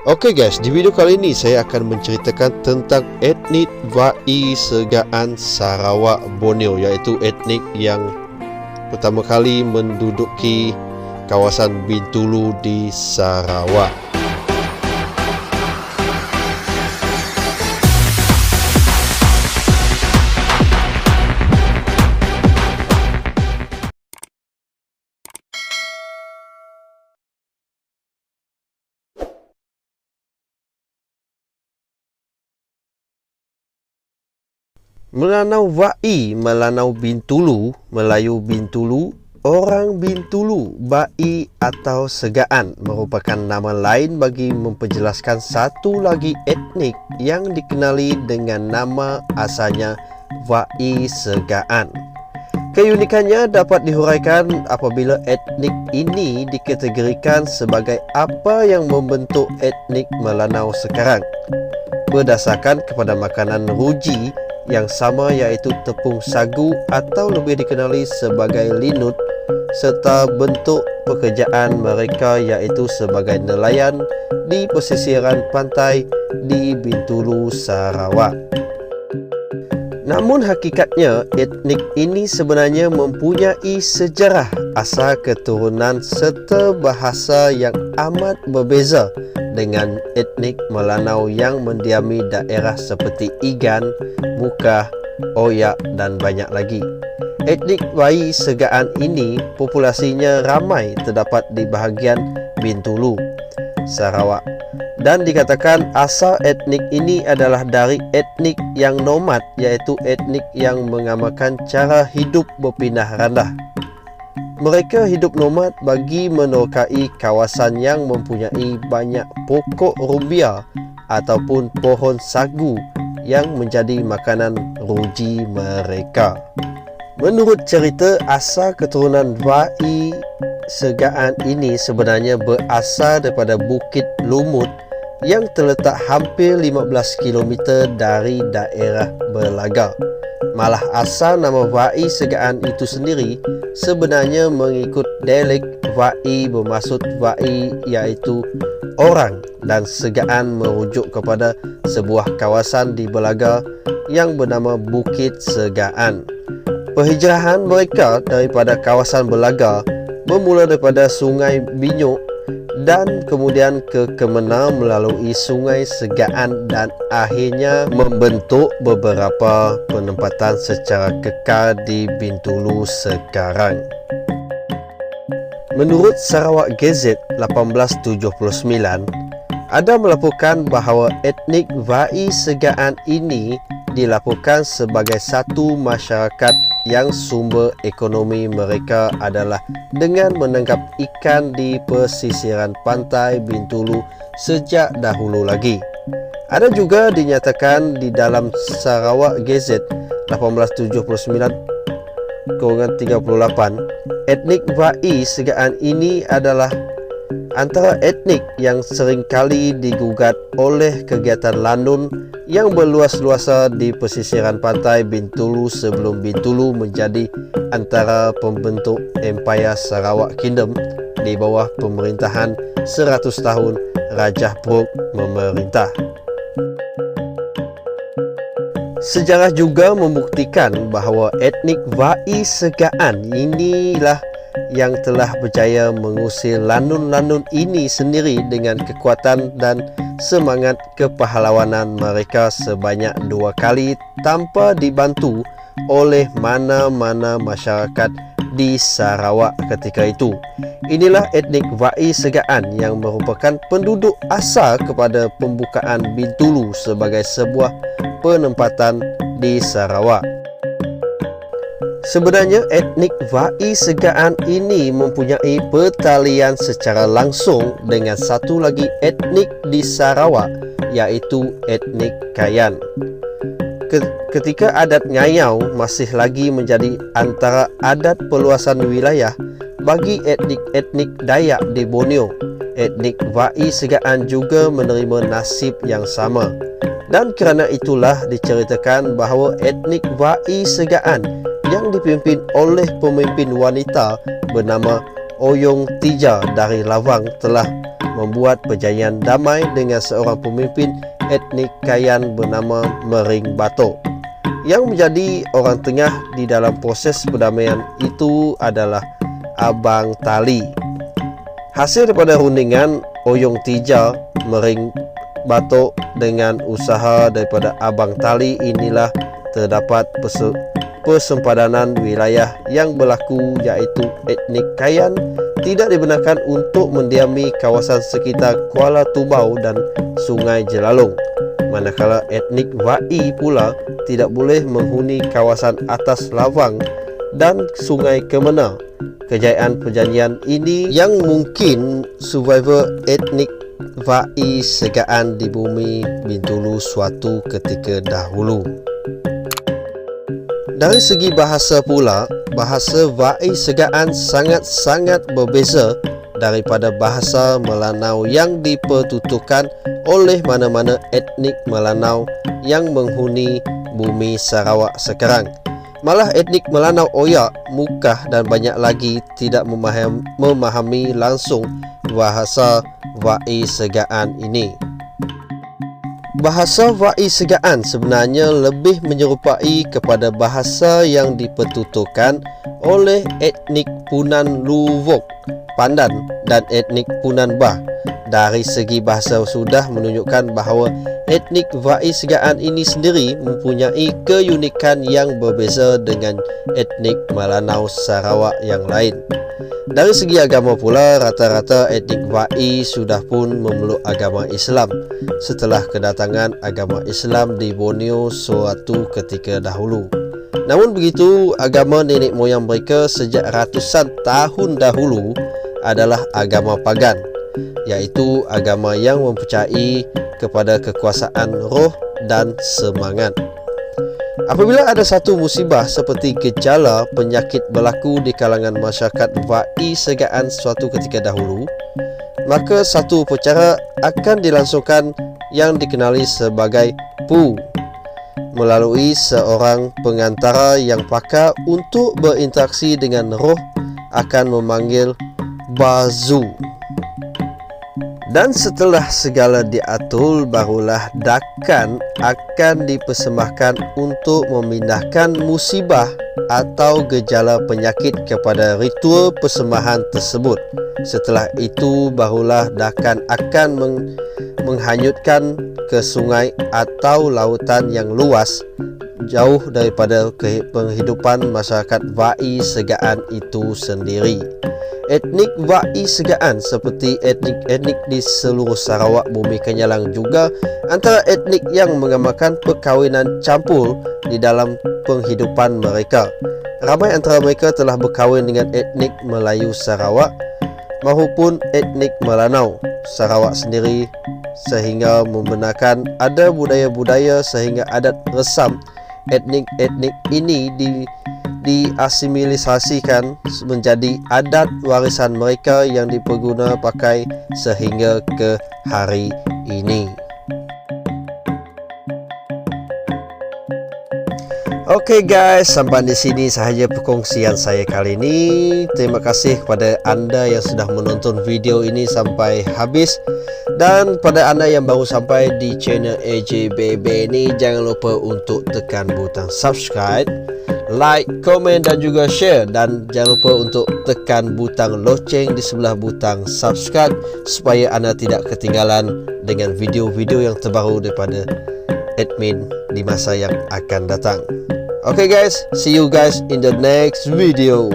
Oke guys, di video kali ini saya akan menceritakan tentang etnik Vai Segaan Sarawak Borneo, yaitu etnik yang pertama kali menduduki kawasan Bintulu di Sarawak. Melanau Vai, Melanau Bintulu, Melayu Bintulu, orang Bintulu, Vai atau Segaan merupakan nama lain bagi memperjelaskan satu lagi etnik yang dikenali dengan nama asalnya Vai Segaan. Keunikannya dapat dihuraikan apabila etnik ini dikategorikan sebagai apa yang membentuk etnik Melanau sekarang, berdasarkan kepada makanan ruji yang sama, iaitu tepung sagu atau lebih dikenali sebagai linut, serta bentuk pekerjaan mereka iaitu sebagai nelayan di pesisiran pantai di Bintulu, Sarawak. Namun hakikatnya etnik ini sebenarnya mempunyai sejarah, asal keturunan serta bahasa yang amat berbeza dengan etnik Melanau yang mendiami daerah seperti Igan, Mukah, Oyak dan banyak lagi. Etnik Vai Segaan ini populasinya ramai terdapat di bahagian Bintulu, Sarawak, dan dikatakan asal etnik ini adalah dari etnik yang nomad, iaitu etnik yang mengamalkan cara hidup berpindah randah. Mereka hidup nomad bagi menerokai kawasan yang mempunyai banyak pokok rumbia ataupun pohon sagu yang menjadi makanan ruji mereka. Menurut cerita, asal keturunan Vai Segaan ini sebenarnya berasal daripada Bukit Lumut yang terletak hampir 15 km dari daerah Berlaga. Malah asal nama Vai Segaan itu sendiri sebenarnya mengikut dialek Vai bermaksud Vai iaitu orang, dan Segaan merujuk kepada sebuah kawasan di Berlaga yang bernama Bukit Segaan. Perhijrahan mereka daripada kawasan Berlaga bermula daripada Sungai Binyuk dan kemudian ke Kemena melalui Sungai Segaan dan akhirnya membentuk beberapa penempatan secara kekal di Bintulu sekarang. Menurut Sarawak Gazette 1879, ada melaporkan bahawa etnik Vai Segaan ini dilaporkan sebagai satu masyarakat yang sumber ekonomi mereka adalah dengan menangkap ikan di pesisiran pantai Bintulu sejak dahulu lagi. Ada juga dinyatakan di dalam Sarawak Gazette 1879/38, etnik Vai Segaan ini adalah antara etnik yang seringkali digugat oleh kegiatan landun yang berluas-luasa di pesisiran pantai Bintulu sebelum Bintulu menjadi antara pembentuk Empire Sarawak Kingdom di bawah pemerintahan 100 tahun Rajah Brooke memerintah. Sejarah juga membuktikan bahawa etnik Vai Segaan inilah yang telah berjaya mengusir landun-landun ini sendiri dengan kekuatan dan semangat kepahlawanan mereka sebanyak 2 kali tanpa dibantu oleh mana-mana masyarakat di Sarawak ketika itu. Inilah etnik Vai Segaan yang merupakan penduduk asal kepada pembukaan Bintulu sebagai sebuah penempatan di Sarawak. Sebenarnya etnik Vai Segaan ini mempunyai pertalian secara langsung dengan satu lagi etnik di Sarawak, iaitu etnik Kayan. Ketika adat Ngayau masih lagi menjadi antara adat perluasan wilayah bagi etnik-etnik Dayak di Borneo, etnik Vai Segaan juga menerima nasib yang sama. Dan kerana itulah diceritakan bahawa etnik Vai Segaan yang dipimpin oleh pemimpin wanita bernama Oyong Tija dari Lawang telah membuat perjanjian damai dengan seorang pemimpin etnik Kayan bernama Mering Batok. Yang menjadi orang tengah di dalam proses perdamaian itu adalah Abang Tali. Hasil daripada rundingan Oyong Tija Mering Batok dengan usaha daripada Abang Tali inilah terdapat persempadanan wilayah yang berlaku, iaitu etnik Kayan tidak dibenarkan untuk mendiami kawasan sekitar Kuala Tubau dan Sungai Jelalong, manakala etnik Vai pula tidak boleh menghuni kawasan atas Lavang dan Sungai Kemena. Kejayaan perjanjian ini yang mungkin survivor etnik Vai Segaan di bumi Bintulu suatu ketika dahulu. Dari segi bahasa pula, bahasa Vai Segaan sangat-sangat berbeza daripada bahasa Melanau yang dipertuturkan oleh mana-mana etnik Melanau yang menghuni bumi Sarawak sekarang. Malah etnik Melanau Oyak, Mukah dan banyak lagi tidak memahami langsung bahasa Vai Segaan ini. Bahasa Vai Segaan sebenarnya lebih menyerupai kepada bahasa yang dipertuturkan oleh etnik Punan Luvok, Pandan dan etnik Punan Bah. Dari segi bahasa sudah menunjukkan bahawa etnik Vai Segaan ini sendiri mempunyai keunikan yang berbeza dengan etnik Melanau Sarawak yang lain. Dari segi agama pula, rata-rata etnik Vai sudah pun memeluk agama Islam setelah kedatangan agama Islam di Borneo suatu ketika dahulu. Namun begitu, agama nenek moyang mereka sejak ratusan tahun dahulu adalah agama pagan, iaitu agama yang mempercayai kepada kekuasaan roh dan semangat. Apabila ada satu musibah seperti gejala penyakit berlaku di kalangan masyarakat Vai Segaan suatu ketika dahulu, maka satu upacara akan dilangsungkan yang dikenali sebagai Pu, melalui seorang pengantara yang pakar untuk berinteraksi dengan roh akan memanggil Bazu. Dan setelah segala diatur, barulah dakan akan dipersembahkan untuk memindahkan musibah atau gejala penyakit kepada ritual persembahan tersebut. Setelah itu, barulah dakan akan menghanyutkan ke sungai atau lautan yang luas, jauh daripada penghidupan masyarakat Vai Segaan itu sendiri. Etnik Vai Segaan seperti etnik-etnik di seluruh Sarawak Bumi Kenyalang juga antara etnik yang mengamalkan perkahwinan campur di dalam penghidupan mereka. Ramai antara mereka telah berkahwin dengan etnik Melayu Sarawak maupun etnik Melanau Sarawak sendiri, sehingga membenarkan ada budaya-budaya sehingga adat resam etnik-etnik ini diasimilisasikan menjadi adat warisan mereka yang diperguna pakai sehingga ke hari ini. Oke guys, sampai di sini sahaja perkongsian saya kali ini. Terima kasih kepada anda yang sudah menonton video ini sampai habis. Dan pada anda yang baru sampai di channel AJBB ini, jangan lupa untuk tekan butang subscribe, like, komen dan juga share. Dan jangan lupa untuk tekan butang loceng di sebelah butang subscribe supaya anda tidak ketinggalan dengan video-video yang terbaru daripada admin di masa yang akan datang. Okay guys, see you guys in the next video.